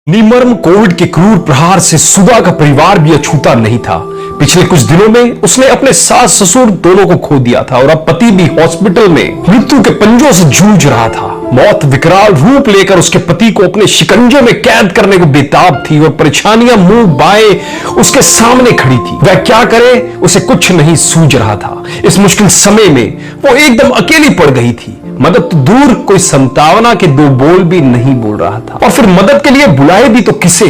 निमर्म Covid के क्रूर प्रहार से सुधा का परिवार भी अछूता नहीं था। पिछले कुछ दिनों में उसने अपने सास ससुर दोनों को खो दिया था और अब पति भी हॉस्पिटल में मृत्यु के पंजों से जूझ रहा था। मौत विकराल रूप लेकर उसके पति को अपने शिकंजे में कैद करने को बेताब थी और परेशानियां मुंह बाएं उसके सामने खड़ी थी। वह क्या करे, उसे कुछ नहीं सूझ रहा था। इस मुश्किल समय में वो एकदम अकेली पड़ गई थी। मदद तो दूर, कोई संतावना के दो बोल भी नहीं बोल रहा था। और फिर मदद के लिए बुलाए भी तो किसे?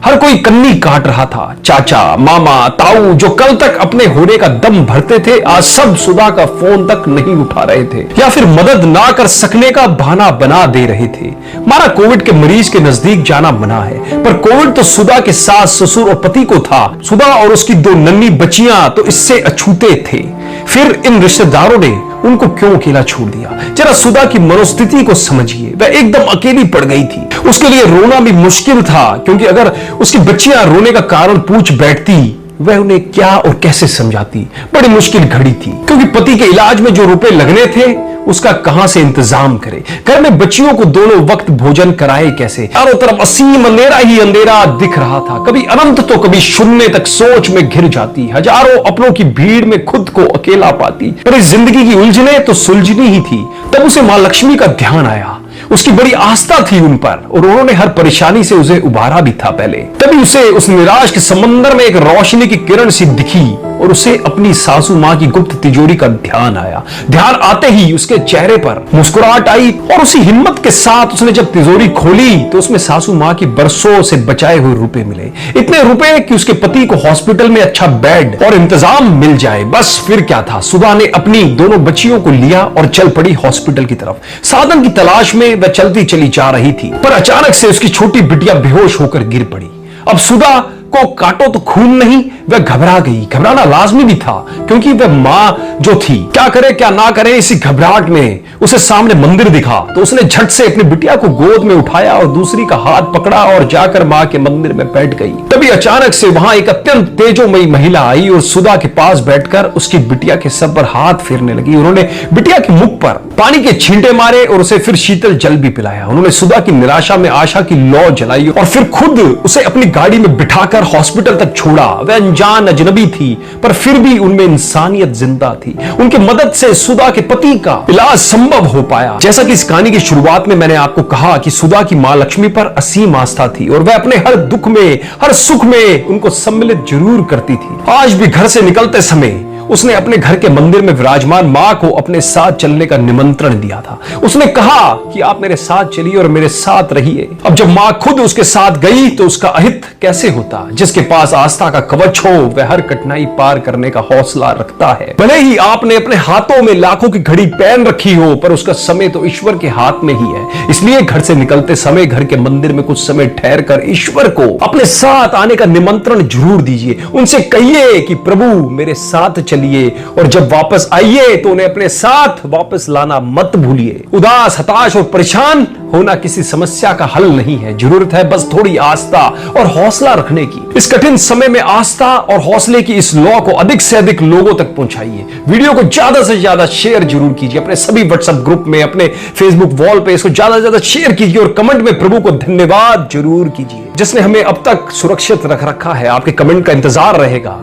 हर कोई कन्नी काट रहा था। चाचा, मामा, ताऊ जो कल तक अपने होने का दम भरते थे, आज सब सुधा का फोन तक नहीं उठा रहे थे या फिर मदद ना कर सकने का बहाना बना दे रहे थे। माना कोविड के मरीज के नजदीक जाना मना है, पर कोविड तो सुधा के सास ससुर और पति को था। सुधा और उसकी दो नन्ही बच्चियां तो इससे अछूते थे। फिर इन रिश्तेदारों ने उनको क्यों अकेला छोड़ दिया? जरा सुधा की मनोस्थिति को समझिए। वह एकदम अकेली पड़ गई थी। उसके लिए रोना भी मुश्किल था, क्योंकि अगर उसकी बच्चियां रोने का कारण पूछ बैठती, वह उन्हें क्या और कैसे समझाती। बड़ी मुश्किल घड़ी थी, क्योंकि पति के इलाज में जो रुपए लगने थे उसका कहां से इंतजाम करे। घर में बच्चियों को दोनों वक्त भोजन कराए कैसे? चारों तरफ असीम अंधेरा ही अंधेरा दिख रहा था। कभी अनंत तो कभी शून्य तक सोच में घिर जाती। हजारों अपनों की भीड़ में खुद को अकेला पाती। पर इस जिंदगी की उलझने तो सुलझनी ही थी। तब उसे मां लक्ष्मी का ध्यान आया। उसकी बड़ी आस्था थी उन पर और उन्होंने हर परेशानी से उसे उबारा भी था पहले। तभी उसे उस निराश के समंदर में एक रोशनी की किरण सी दिखी और उसे अपनी सासू मां की गुप्त तिजोरी का ध्यान आया। ध्यान आते ही उसके चेहरे पर मुस्कुराहट आई और उसी हिम्मत के साथ उसने जब तिजोरी खोली तो उसमें सासू मां की बरसों से बचाए हुए रुपए मिले। इतने रुपए कि उसके पति को हॉस्पिटल में अच्छा बेड और इंतजाम मिल जाए। बस फिर क्या था, सुधा ने अपनी दोनों बच्चियों को लिया और चल पड़ी हॉस्पिटल की तरफ। साधन की तलाश में वह चलती चली जा रही थी, पर अचानक से उसकी छोटी बिटिया बेहोश होकर गिर पड़ी। अब सुधा को काटो तो खून नहीं, वह घबरा गई। घबराना लाजमी भी था, क्योंकि वह मां जो थी, क्या करे क्या ना करे, इसी घबराहट में उसे सामने मंदिर दिखा तो उसने झट से अपनी बिटिया को गोद में उठाया और दूसरी का हाथ पकड़ा और जाकर मां के मंदिर में बैठ गई। तभी अचानक से वहां एक अत्यंत तेजोमयी महिला आई और सुधा के पास बैठकर उसकी बिटिया के सर पर हाथ फेरने लगी। उन्होंने बिटिया के मुख पर पानी के छींटे मारे और उसे फिर शीतल जल भी पिलाया। उन्होंने सुधा की निराशा में आशा की लौ जलाई और फिर खुद उसे अपनी गाड़ी में बिठाकर हॉस्पिटल तक छोड़ा। वह अनजान अजनबी थी, पर फिर भी उनमें इंसानियत जिंदा थी। उनकी मदद से सुधा के पति का इलाज संभव हो पाया। जैसा कि इस कहानी की शुरुआत में मैंने आपको कहा कि सुधा की मां लक्ष्मी पर असीम आस्था थी और वह अपने हर दुख में, हर सुख में उनको सम्मिलित जरूर करती थी। आज भी घर से निकलते समय उसने अपने घर के मंदिर में विराजमान मां को अपने साथ चलने का निमंत्रण दिया था। उसने कहा कि आप मेरे साथ चलिए और मेरे साथ रहिए। अब जब मां खुद उसके साथ गई तो उसका अहित कैसे होता? जिसके पास आस्था का कवच हो वह हर कठिनाई पार करने का हौसला रखता है। भले ही आपने अपने हाथों में लाखों की घड़ी पहन रखी हो, पर उसका समय तो ईश्वर के हाथ में ही है। इसलिए घर से निकलते समय घर के मंदिर में कुछ समय ठहर कर ईश्वर को अपने साथ आने का निमंत्रण जरूर दीजिए। उनसे कहिए कि प्रभु मेरे साथ चलिए, और जब वापस आइए तो उन्हें अपने साथ वापस लाना मत भूलिए। उदास, हताश और परेशान होना किसी समस्या का हल नहीं है। जरूरत है बस थोड़ी आस्था और हौसला रखने की। इस कठिन समय में आस्था और हौसले की इस लौ को अधिक से अधिक लोगों तक पहुंचाइए। वीडियो को ज्यादा से ज्यादा शेयर जरूर कीजिए अपने सभी व्हाट्सएप ग्रुप में, अपने फेसबुक वॉल पे इसको ज्यादा से ज्यादा शेयर कीजिए और कमेंट में प्रभु को धन्यवाद जरूर कीजिए, जिसने हमें अब तक सुरक्षित रख रखा है। आपके कमेंट का इंतजार रहेगा।